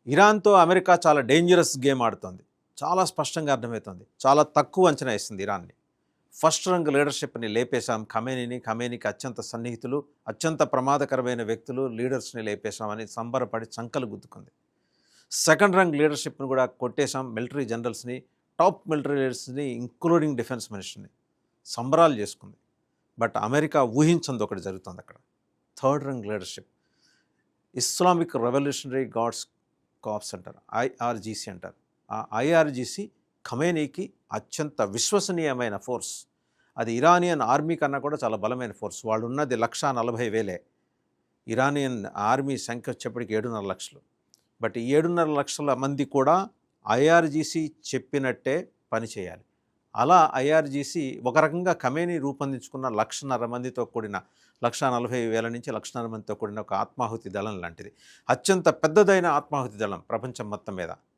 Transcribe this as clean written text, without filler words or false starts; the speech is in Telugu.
ఇరాన్తో అమెరికా చాలా డేంజరస్ గేమ్ ఆడుతోంది. చాలా స్పష్టంగా అర్థమవుతోంది. చాలా తక్కువ అంచనా వేస్తుంది ఇరాన్ని. ఫస్ట్ రంగ్ లీడర్షిప్ని లేపేశాం, ఖమేనీకి అత్యంత సన్నిహితులు, అత్యంత ప్రమాదకరమైన వ్యక్తులు, లీడర్స్ని లేపేశామని సంబరపడి చంకలు గుద్దుకుంది. సెకండ్ రంగ్ లీడర్షిప్ని కూడా కొట్టేశాం, మిలిటరీ జనరల్స్ని, టాప్ మిలిటరీ లీడర్స్ని ఇంక్లూడింగ్ డిఫెన్స్ మినిస్టర్ని సంబరాలు చేసుకుంది. బట్ అమెరికా ఊహించింది ఒకటి జరుగుతుంది అక్కడ. Third rung leadership, Islamic revolutionary guards corps అంటారు, ఐఆర్జీసీ అంటారు. ఆ ఐఆర్జీసీ ఖమేనీకి అత్యంత విశ్వసనీయమైన ఫోర్స్. అది ఇరానియన్ ఆర్మీ కన్నా కూడా చాలా బలమైన ఫోర్స్. వాళ్ళు ఉన్నది 140,000. ఇరానియన్ ఆర్మీ సంఖ్య వచ్చేప్పటికి 7.5 లక్షలు. బట్ ఈ 7.5 లక్షల మంది కూడా ఐఆర్జీసీ చెప్పినట్టే పని చేయాలి. అలా ఐఆర్జీసీ ఒక రకంగా ఖమేనీ రూపొందించుకున్న 1,50,000 మందితో కూడిన 140,000 నుంచి 1,50,000 మందితో కూడిన ఒక ఆత్మాహుతి దళం లాంటిది. అత్యంత పెద్దదైన ఆత్మాహుతి దళం ప్రపంచం మొత్తం మీద.